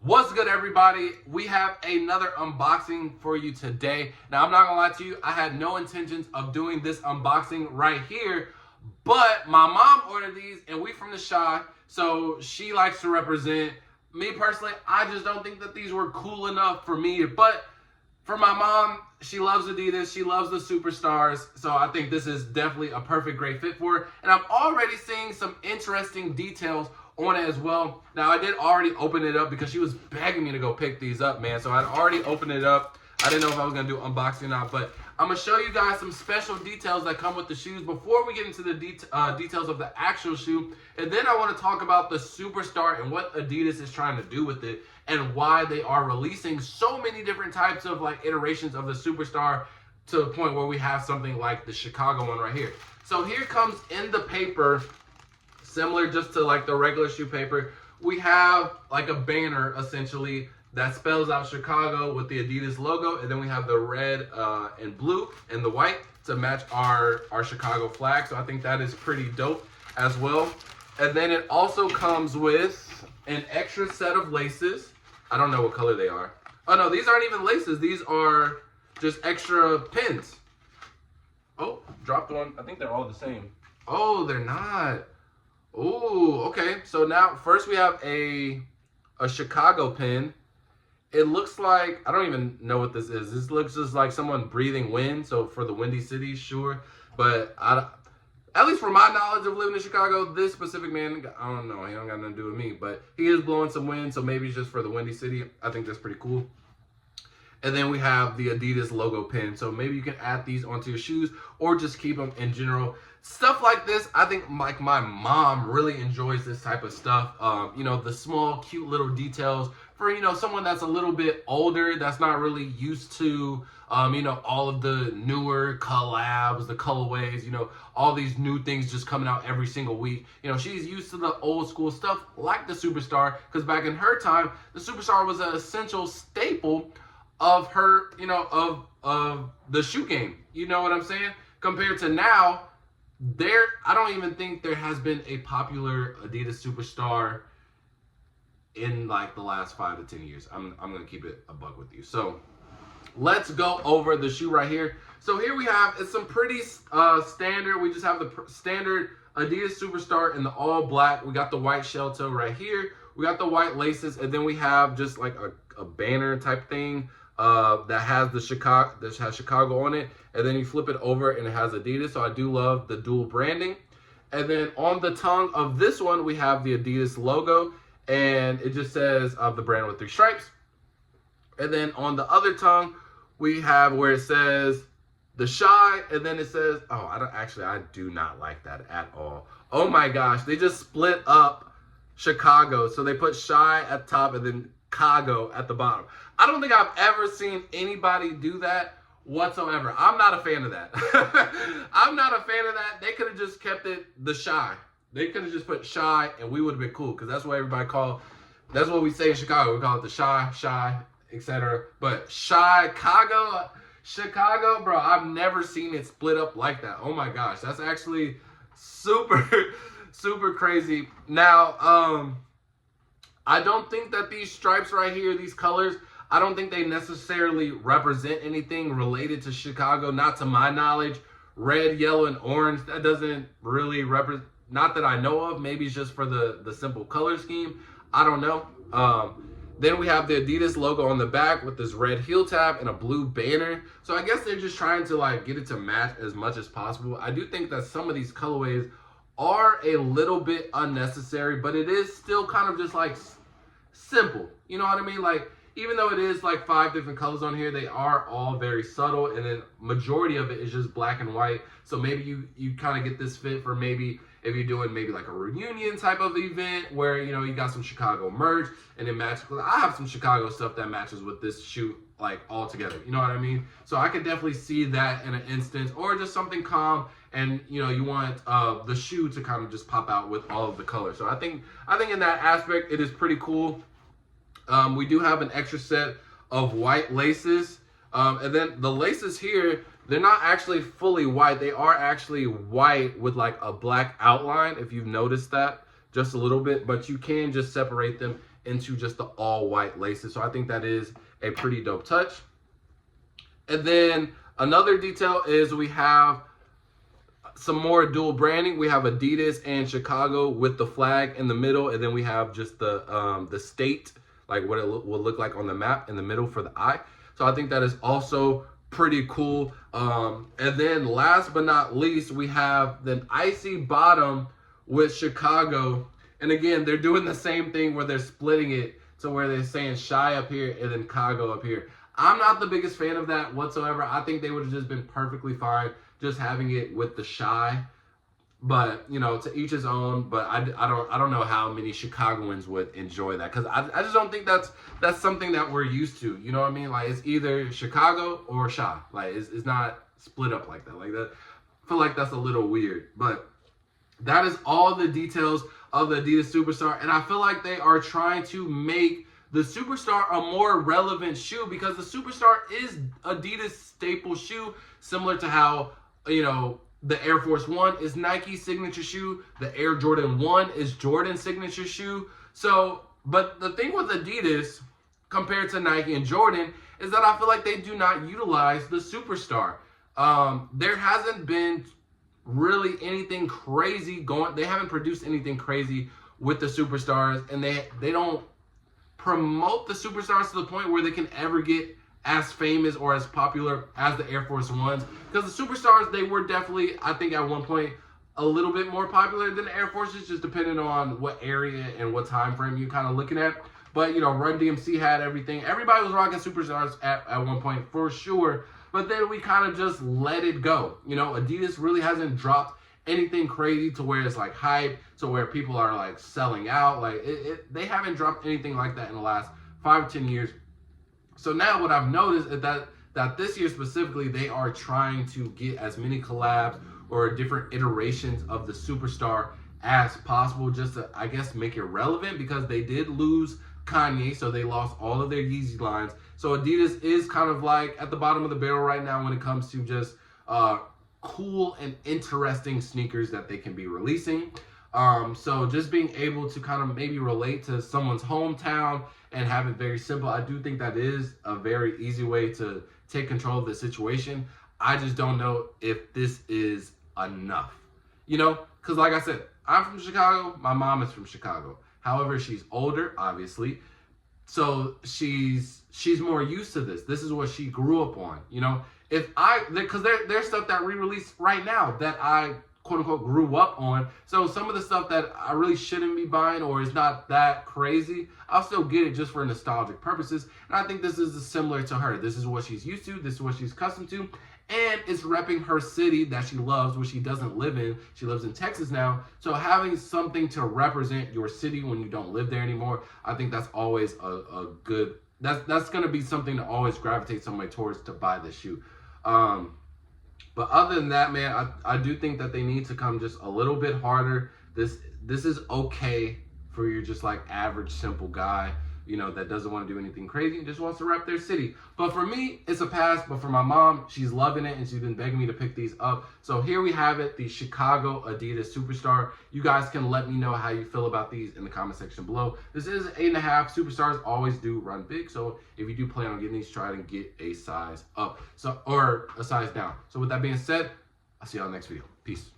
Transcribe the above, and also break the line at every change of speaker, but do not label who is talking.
What's good, everybody? We have another unboxing for you today. Now, I'm not gonna lie to you, I had no intentions of doing this unboxing right here, but my mom ordered these and we from the Shy, so she likes to represent. Me personally, I just don't think that these were cool enough for me, but for my mom, she loves Adidas, she loves the superstars, so I think this is definitely a perfect great fit for her. And I'm already seeing some interesting details on it as well. Now, I did already open it up because she was begging me to go pick these up, man. So I'd already opened it up. I didn't know if I was gonna do unboxing or not, but I'm gonna show you guys some special details that come with the shoes before we get into the details of the actual shoe. And then I wanna talk about the Superstar and what Adidas is trying to do with it and why they are releasing so many different types of like iterations of the Superstar to the point where we have something like the Chicago one right here. So here comes in the paper, similar just to like the regular shoe paper, we have like a banner essentially that spells out Chicago with the Adidas logo, and then we have the red and blue and the white to match our Chicago flag. So I think that is pretty dope as well. And then it also comes with an extra set of laces. I don't know what color they are. Oh no, these aren't even laces. These are just extra pins. Oh, dropped one. I think they're all the same. Oh, they're not. Oh, okay. So now first we have a Chicago pin. It looks like, I don't even know what this is. This looks just like someone breathing wind. So for the Windy City, sure. But at least for my knowledge of living in Chicago, this specific man, I don't know, he don't got nothing to do with me. But he is blowing some wind, so maybe it's just for the Windy City. I think that's pretty cool. And then we have the Adidas logo pin. So maybe you can add these onto your shoes or just keep them in general. Stuff like this, I think like my mom really enjoys this type of stuff. You know, the small, cute little details for, you know, someone that's a little bit older, that's not really used to, you know, all of the newer collabs, the colorways, you know, all these new things just coming out every single week. You know, she's used to the old school stuff like the Superstar, because back in her time, the Superstar was an essential staple of her, you know, of the shoe game. You know what I'm saying? Compared to now, I don't even think there has been a popular Adidas Superstar in like the last 5 to 10 years. I'm gonna keep it a buck with you. So let's go over the shoe right here. So here we have, it's some pretty standard. We just have the standard Adidas Superstar in the all black. We got the white shell toe right here. We got the white laces, and then we have just like a banner type thing that has the Chicago on it, and then you flip it over and it has Adidas. So I do love the dual branding. And then on the tongue of this one, we have the Adidas logo, and it just says the brand with 3 stripes. And then on the other tongue, we have where it says the Shy, and then it says, oh, I do not like that at all. Oh my gosh, they just split up Chicago. So they put Shy at the top and then Chicago at the bottom. I don't think I've ever seen anybody do that whatsoever. I'm not a fan of that. I'm not a fan of that. They could have just kept it the Shy. They could have just put Shy and we would have been cool, because that's what everybody that's what we say in Chicago. We call it the Shy, etc. But Chicago, bro, I've never seen it split up like that. Oh my gosh, that's actually super, super crazy. Now, I don't think that these stripes right here, these colors, I don't think they necessarily represent anything related to Chicago, not to my knowledge. Red, yellow, and orange, that doesn't really represent, not that I know of. Maybe it's just for the simple color scheme. I don't know. Then we have the Adidas logo on the back with this red heel tab and a blue banner. So I guess they're just trying to like get it to match as much as possible. I do think that some of these colorways are a little bit unnecessary, but it is still kind of just like simple. You know what I mean? Like, even though it is like 5 different colors on here, they are all very subtle, and then majority of it is just black and white. So maybe you kind of get this fit for maybe if you're doing maybe like a reunion type of event where, you know, you got some Chicago merch and it matches. I have some Chicago stuff that matches with this shoe like all together. You know what I mean? So I could definitely see that in an instance, or just something calm, and you know, you want the shoe to kind of just pop out with all of the colors. So I think in that aspect it is pretty cool. We do have an extra set of white laces, and then the laces here, they're not actually fully white. They are actually white with like a black outline, if you've noticed that just a little bit, but you can just separate them into just the all white laces. So I think that is a pretty dope touch. And then another detail is we have some more dual branding. We have Adidas and Chicago with the flag in the middle, and then we have just the state, like what it will look like on the map in the middle for the eye. So I think that is also pretty cool. And then last but not least, we have the icy bottom with Chicago. And again, they're doing the same thing where they're splitting it to where they're saying Shy up here and then Chicago up here. I'm not the biggest fan of that whatsoever. I think they would have just been perfectly fine just having it with the Shy. But, you know, to each his own. But I don't know how many Chicagoans would enjoy that, because I just don't think that's something that we're used to. You know what I mean? Like, it's either Chicago or Shy. Like, it's not split up like that. Like that, I feel like that's a little weird. But that is all the details of the Adidas Superstar, and I feel like they are trying to make the Superstar a more relevant shoe, because the Superstar is Adidas staple shoe, similar to how, you know, the Air Force One is Nike's signature shoe, the Air Jordan 1 is Jordan's signature shoe. So, but the thing with Adidas compared to Nike and Jordan is that I feel like they do not utilize the Superstar. There hasn't been really anything crazy going. They haven't produced anything crazy with the Superstars, and they don't promote the Superstars to the point where they can ever get as famous or as popular as the Air Force Ones. Because the Superstars, they were definitely, I think at one point, a little bit more popular than the Air Forces, just depending on what area and what time frame you're kind of looking at. But, you know, Run DMC had everything. Everybody was rocking Superstars at one point, for sure. But then we kind of just let it go. You know, Adidas really hasn't dropped anything crazy to where it's like hype, to where people are like selling out. Like, they haven't dropped anything like that in the last 5 or 10 years. So now what I've noticed is that this year specifically, they are trying to get as many collabs or different iterations of the Superstar as possible, just to, I guess, make it relevant, because they did lose Kanye, so they lost all of their Yeezy lines. So Adidas is kind of like at the bottom of the barrel right now when it comes to just cool and interesting sneakers that they can be releasing. So just being able to kind of maybe relate to someone's hometown and have it very simple, I do think that is a very easy way to take control of the situation. I just don't know if this is enough, you know, because like I said, I'm from Chicago, my mom is from Chicago. However, she's older, obviously, so she's more used to this. This is what she grew up on, you know. Because there's stuff that re-released right now that I quote unquote grew up on. So some of the stuff that I really shouldn't be buying or is not that crazy, I'll still get it just for nostalgic purposes. And I think this is similar to her. This is what she's used to. This is what she's accustomed to. And it's repping her city that she loves, which she doesn't live in. She lives in Texas now. So having something to represent your city when you don't live there anymore, I think that's always a good, that's going to be something to always gravitate somebody towards to buy this shoe. But other than that, man, I do think that they need to come just a little bit harder. This is okay for your just like average simple guy, you know, that doesn't want to do anything crazy and just wants to rep their city. But for me, it's a pass. But for my mom, she's loving it and she's been begging me to pick these up. So here we have it, the Chicago Adidas Superstar. You guys can let me know how you feel about these in the comment section below. This is 8.5. Superstars always do run big. So if you do plan on getting these, try to get a size up, or a size down. So with that being said, I'll see y'all next video. Peace.